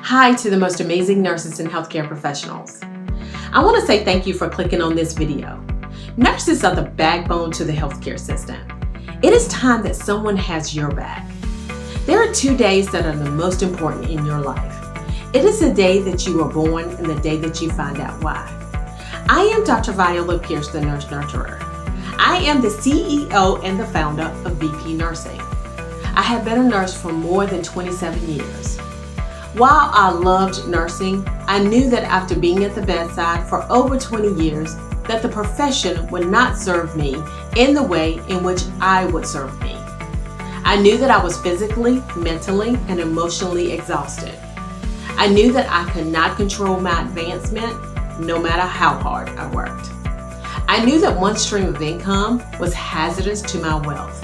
Hi to the most amazing nurses and healthcare professionals. I want to say thank you for clicking on this video. Nurses are the backbone to the healthcare system. It is time that someone has your back. There are 2 days that are the most important in your life. It is the day that you were born and the day that you find out why. I am Dr. Viola Pierce, the Nurse Nurturer. I am the CEO and the founder of VP Nursing. I have been a nurse for more than 27 years. While I loved nursing, I knew that after being at the bedside for over 20 years, that the profession would not serve me in the way in which I would serve me. I knew that I was physically, mentally, and emotionally exhausted. I knew that I could not control my advancement no matter how hard I worked. I knew that one stream of income was hazardous to my wealth.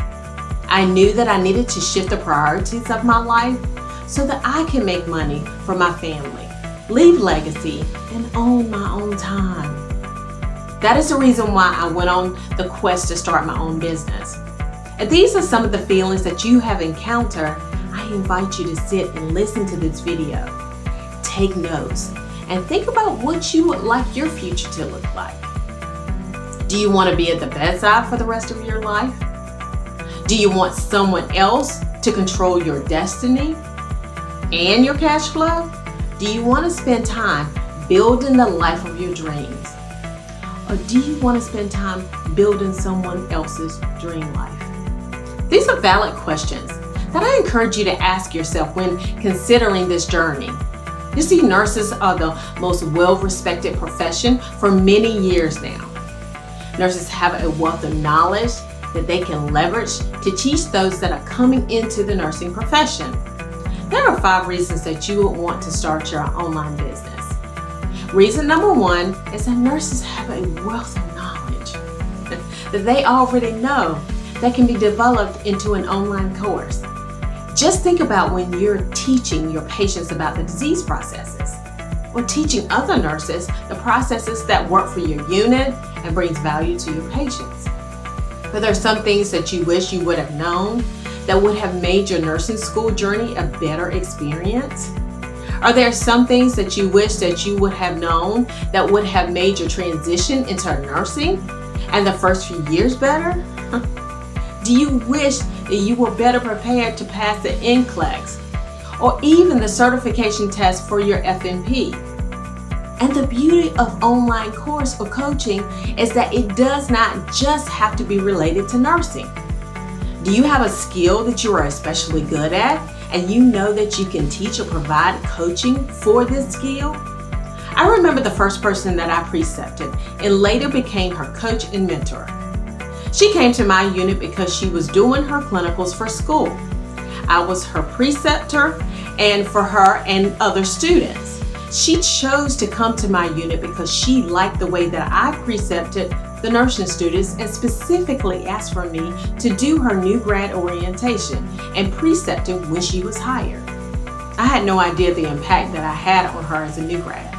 I knew that I needed to shift the priorities of my life so that I can make money for my family, leave legacy, and own my own time. That is the reason why I went on the quest to start my own business. And these are some of the feelings that you have encountered. I invite you to sit and listen to this video, take notes, and think about what you would like your future to look like. Do you want to be at the bedside for the rest of your life? Do you want someone else to control your destiny and your cash flow? Do you want to spend time building the life of your dreams? Or do you want to spend time building someone else's dream life? These are valid questions that I encourage you to ask yourself when considering this journey. You see, nurses are the most well-respected profession for many years now. Nurses have a wealth of knowledge that they can leverage to teach those that are coming into the nursing profession. There are 5 reasons that you would want to start your online business. Reason number 1 is that nurses have a wealth of knowledge that they already know that can be developed into an online course. Just think about when you're teaching your patients about the disease processes, or teaching other nurses the processes that work for your unit and brings value to your patients. But there are some things that you wish you would have known that would have made your nursing school journey a better experience? Are there some things that you wish that you would have known that would have made your transition into nursing and the first few years better? Do you wish that you were better prepared to pass the NCLEX or even the certification test for your FNP? And the beauty of online course or coaching is that it does not just have to be related to nursing. Do you have a skill that you are especially good at and you know that you can teach or provide coaching for this skill? I remember the first person that I precepted and later became her coach and mentor. She came to my unit because she was doing her clinicals for school. I was her preceptor and for her and other students. She chose to come to my unit because she liked the way that I precepted the nursing students and specifically asked for me to do her new grad orientation and precepting when she was hired. I had no idea the impact that I had on her as a new grad.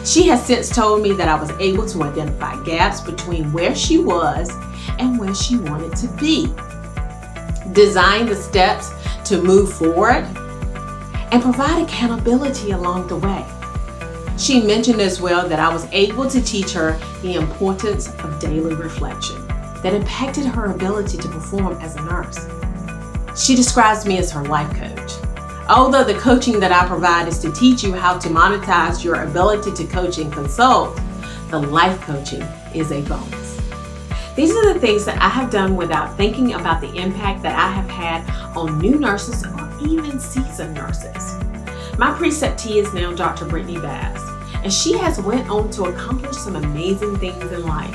She has since told me that I was able to identify gaps between where she was and where she wanted to be, design the steps to move forward, and provide accountability along the way. She mentioned as well that I was able to teach her the importance of daily reflection that impacted her ability to perform as a nurse. She describes me as her life coach. Although the coaching that I provide is to teach you how to monetize your ability to coach and consult, the life coaching is a bonus. These are the things that I have done without thinking about the impact that I have had on new nurses or even seasoned nurses. My preceptee is now Dr. Brittany Bass, and she has went on to accomplish some amazing things in life.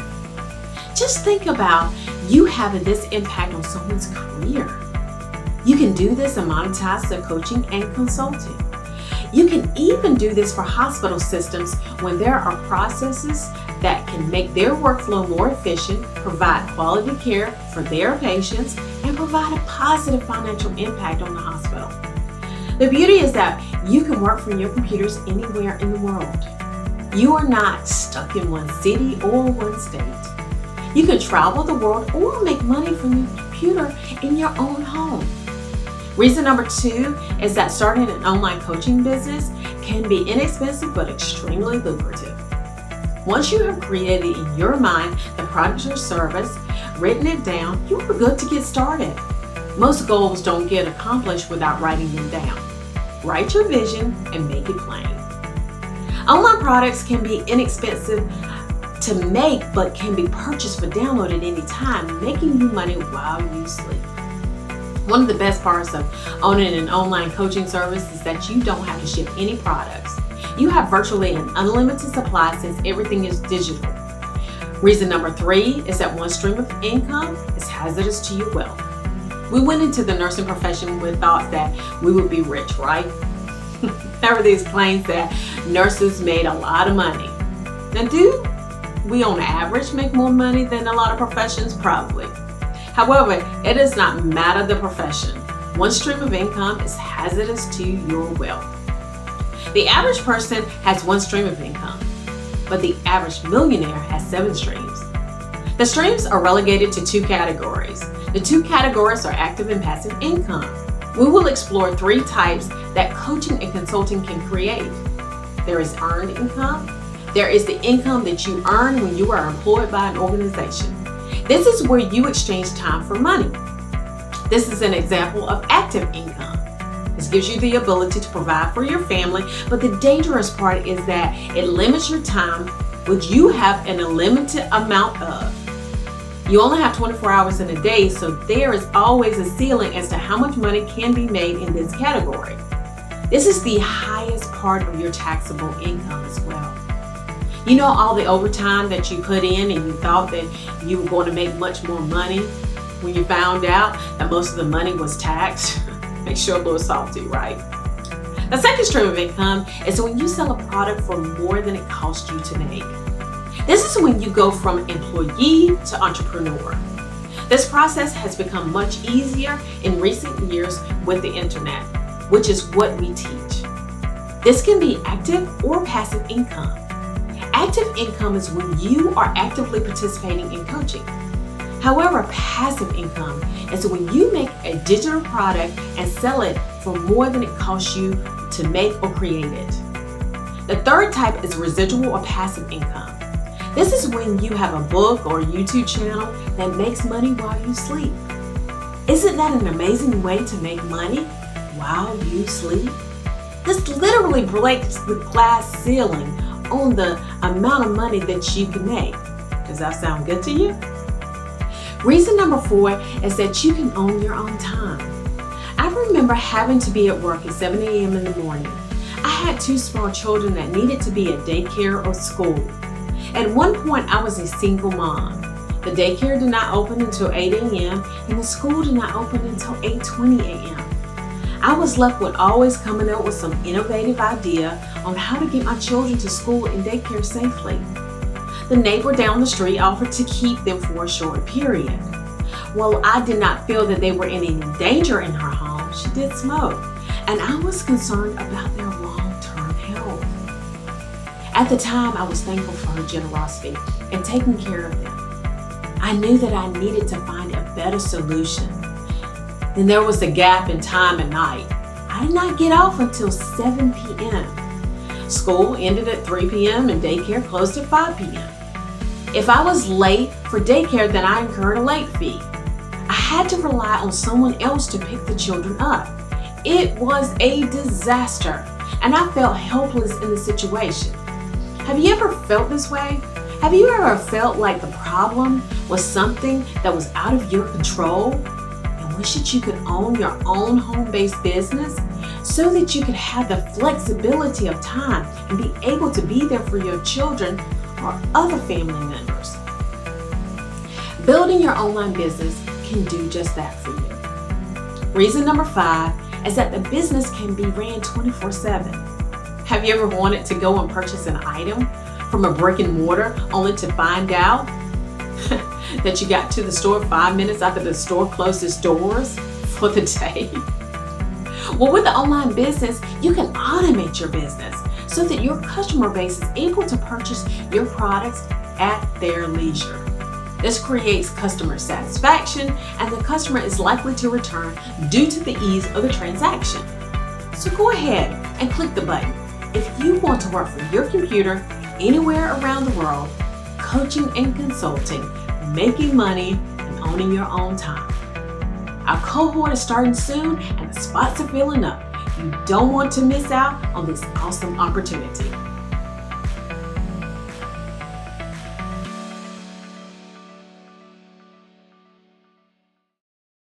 Just think about you having this impact on someone's career. You can do this and monetize the coaching and consulting. You can even do this for hospital systems when there are processes that can make their workflow more efficient, provide quality care for their patients, and provide a positive financial impact on the hospital. The beauty is that you can work from your computers anywhere in the world. You are not stuck in one city or one state. You can travel the world or make money from your computer in your own home. Reason number 2 is that starting an online coaching business can be inexpensive but extremely lucrative. Once you have created in your mind the product or service, written it down, you are good to get started. Most goals don't get accomplished without writing them down. Write your vision and make it plain. Online products can be inexpensive to make but can be purchased for download at any time, making you money while you sleep. One of the best parts of owning an online coaching service is that you don't have to ship any products. You have virtually an unlimited supply since everything is digital. Reason number 3 is that one stream of income is hazardous to your wealth. We went into the nursing profession with thoughts that we would be rich, right? There were these claims that nurses made a lot of money. Now, do we on average make more money than a lot of professions? Probably. However, it does not matter the profession. One stream of income is hazardous to your wealth. The average person has one stream of income, but the average millionaire has 7 streams. The streams are relegated to 2 categories. The 2 categories are active and passive income. We will explore 3 types that coaching and consulting can create. There is earned income. There is the income that you earn when you are employed by an organization. This is where you exchange time for money. This is an example of active income. This gives you the ability to provide for your family, but the dangerous part is that it limits your time, which you have an unlimited amount of. You only have 24 hours in a day, so there is always a ceiling as to how much money can be made in this category. This is the highest part of your taxable income as well. You know all the overtime that you put in and you thought that you were going to make much more money when you found out that most of the money was taxed? Makes you a little salty, right? The second stream of income is when you sell a product for more than it cost you to make. This is when you go from employee to entrepreneur. This process has become much easier in recent years with the internet, which is what we teach. This can be active or passive income. Active income is when you are actively participating in coaching. However, passive income is when you make a digital product and sell it for more than it costs you to make or create it. The third type is residual or passive income. This is when you have a book or YouTube channel that makes money while you sleep. Isn't that an amazing way to make money while you sleep? This literally breaks the glass ceiling on the amount of money that you can make. Does that sound good to you? Reason number 4 is that you can own your own time. I remember having to be at work at 7 a.m. in the morning. I had 2 small children that needed to be at daycare or school. At one point, I was a single mom. The daycare did not open until 8 a.m. and the school did not open until 8:20 a.m. I was left with always coming up with some innovative idea on how to get my children to school and daycare safely. The neighbor down the street offered to keep them for a short period. While I did not feel that they were in any danger in her home, she did smoke, and I was concerned about their long-term health. At the time, I was thankful for her generosity and taking care of them. I knew that I needed to find a better solution. Then there was a gap in time at night. I did not get off until 7 p.m. School ended at 3 p.m. and daycare closed at 5 p.m. If I was late for daycare, then I incurred a late fee. I had to rely on someone else to pick the children up. It was a disaster, and I felt helpless in the situation. Have you ever felt this way? Have you ever felt like the problem was something that was out of your control and wish that you could own your own home-based business so that you could have the flexibility of time and be able to be there for your children or other family members? Building your online business can do just that for you. Reason number 5 is that the business can be ran 24/7. Have you ever wanted to go and purchase an item from a brick and mortar only to find out that you got to the store 5 minutes after the store closed its doors for the day? Well, with the online business, you can automate your business so that your customer base is able to purchase your products at their leisure. This creates customer satisfaction, and the customer is likely to return due to the ease of the transaction. So go ahead and click the button If you want to work from your computer anywhere around the world, coaching and consulting, making money, and owning your own time. Our cohort is starting soon and the spots are filling up. You don't want to miss out on this awesome opportunity.